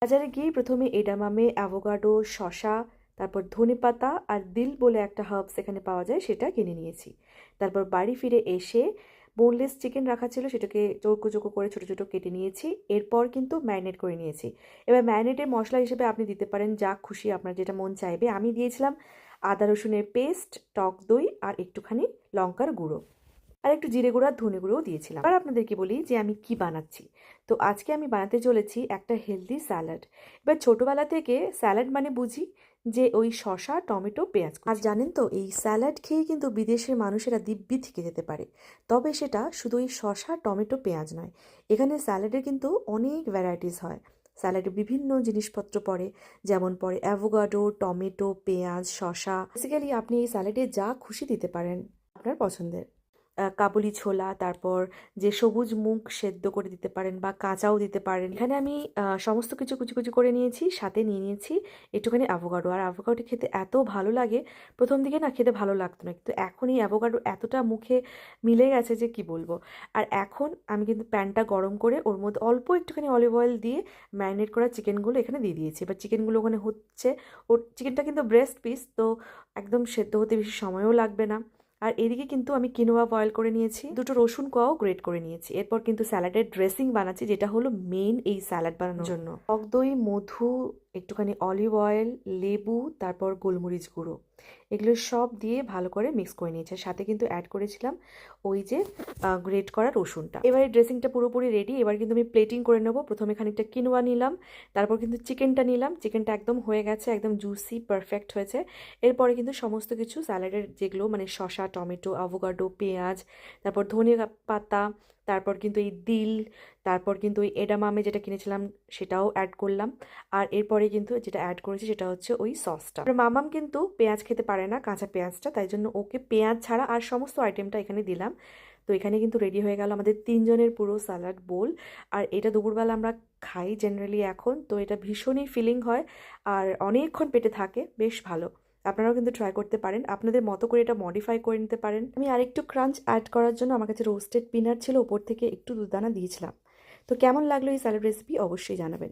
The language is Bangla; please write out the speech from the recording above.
বাজারে গিয়ে প্রথমে এডামামে, অ্যাভোকাডো, শসা, তারপর ধনেপাতা আর দিল বলে একটা হার্বস এখানে পাওয়া যায়, সেটা কিনে নিয়েছি। তারপর বাড়ি ফিরে এসে বোনলেস চিকেন রাখা ছিল, সেটাকে চৌকো চৌকো করে ছোটো ছোটো কেটে নিয়েছি। এরপর কিন্তু ম্যারিনেট করে নিয়েছি। এবার ম্যারিনেটের মশলা হিসেবে আপনি দিতে পারেন যা খুশি, আপনার যেটা মন চাইবে। আমি দিয়েছিলাম আদা রসুনের পেস্ট, টক দই আর একটুখানি লঙ্কার গুঁড়ো, আর একটু জিরে গুঁড়ো আর ধনে গুঁড়োও দিয়েছিলাম। আর আপনাদেরকে বলি যে আমি কি বানাচ্ছি। তো আজকে আমি বানাতে চলেছি একটা হেলদি স্যালাড। এবার ছোটোবেলা থেকে স্যালাড মানে বুঝি যে ওই শসা, টমেটো, পেঁয়াজ কুচি। আর জানেন তো, এই স্যালাড খেয়ে কিন্তু বিদেশের মানুষেরা দিব্যি থেকে যেতে পারে। তবে সেটা শুধু এই শসা, টমেটো, পেঁয়াজ নয়, এখানে স্যালাডের কিন্তু অনেক ভ্যারাইটিস হয়। স্যালাডে বিভিন্ন জিনিসপত্র পড়ে, যেমন পড়ে অ্যাভোকাডো, টমেটো, পেঁয়াজ, শসা। বেসিক্যালি আপনি এই স্যালাডে যা খুশি দিতে পারেন আপনার পছন্দের। কাবুলি ছোলা, তারপর যে সবুজ মুগ সেদ্ধ করে দিতে পারেন বা কাঁচাও দিতে পারেন। এখানে আমি সমস্ত কিছু কুচি কুচি করে নিয়েছি, সাথে নিয়ে নিয়েছি একটুখানি অ্যাভোকাডো। আর অ্যাভোকাডো খেতে এত ভালো লাগে, প্রথম দিকে না খেতে ভালো লাগতো না, কিন্তু এখন এই অ্যাভোকাডো এতটা মুখে মিলে গেছে যে কি বলবো। আর এখন আমি কিন্তু প্যানটা গরম করে ওর মধ্যে অল্প একটুখানি অলিভ অয়েল দিয়ে ম্যারিনেট করা চিকেনগুলো এখানে দিয়ে দিয়েছি। এবার চিকেনগুলো ওখানে হচ্ছে। ওর চিকেনটা কিন্তু ব্রেস্ট পিস, তো একদম সেদ্ধ হতে বেশি সময়ও লাগবে না। আর এদিকে কিন্তু আমি কিনোয়া বয়েল করে নিয়েছি, দুটো রসুন কোয়াও গ্রেট করে নিয়েছি। এরপর কিন্তু স্যালাডের ড্রেসিং বানাচ্ছি, যেটা হলো মেইন এই স্যালাড বানানোর জন্য। টক দই, মধু, একটুখানি অলিভ অয়েল, লেবু, তারপর গোলমরিচ গুঁড়ো, এগুলো সব দিয়ে ভালো করে মিক্স করে নিয়েছে। সাথে কিন্তু অ্যাড করেছিলাম ওই যে গ্রেট করা রসুনটা। এবারে ড্রেসিংটা পুরোপুরি রেডি। এবার কিন্তু আমি প্লেটিং করে নেবো। প্রথমে খানিকটা কিনোয়া নিলাম, তারপর কিন্তু চিকেনটা নিলাম। চিকেনটা একদম হয়ে গেছে, একদম জুসি পারফেক্ট হয়েছে। এরপরে কিন্তু সমস্ত কিছু স্যালাডের যেগুলো মানে শসা, টমেটো, অ্যাভোকাডো, পেঁয়াজ, তারপর ধনে পাতা, তারপর কিন্তু এই দিল, তারপর কিন্তু ওই এডামামে যেটা কিনেছিলাম সেটাও অ্যাড করলাম। আর এরপরে কিন্তু যেটা অ্যাড করেছি সেটা হচ্ছে ওই সসটা। মামাম কিন্তু পেঁয়াজ খেতে পারে না, কাঁচা পেঁয়াজটা, তাই জন্য ওকে পেঁয়াজ ছাড়া আর সমস্ত আইটেমটা এখানে দিলাম। তো এখানে কিন্তু রেডি হয়ে গেল আমাদের তিনজনের পুরো স্যালাড বোল। আর এটা দুপুরবেলা আমরা খাই জেনারেলি এখন, তো এটা ভীষণই ফিলিং হয় আর অনেকক্ষণ পেটে থাকে, বেশ ভালো। আপনারাও কিন্তু ট্রাই করতে পারেন, আপনাদের মতো করে এটা মডিফাই করে নিতে পারেন। আমি আরেকটু ক্রাঞ্চ অ্যাড করার জন্য আমার কাছে রোস্টেড পিনাট ছিল, ওপর থেকে একটু দুধদানা দিয়েছিলাম। তো কেমন লাগলো এই স্যালাড রেসিপি অবশ্যই জানাবেন।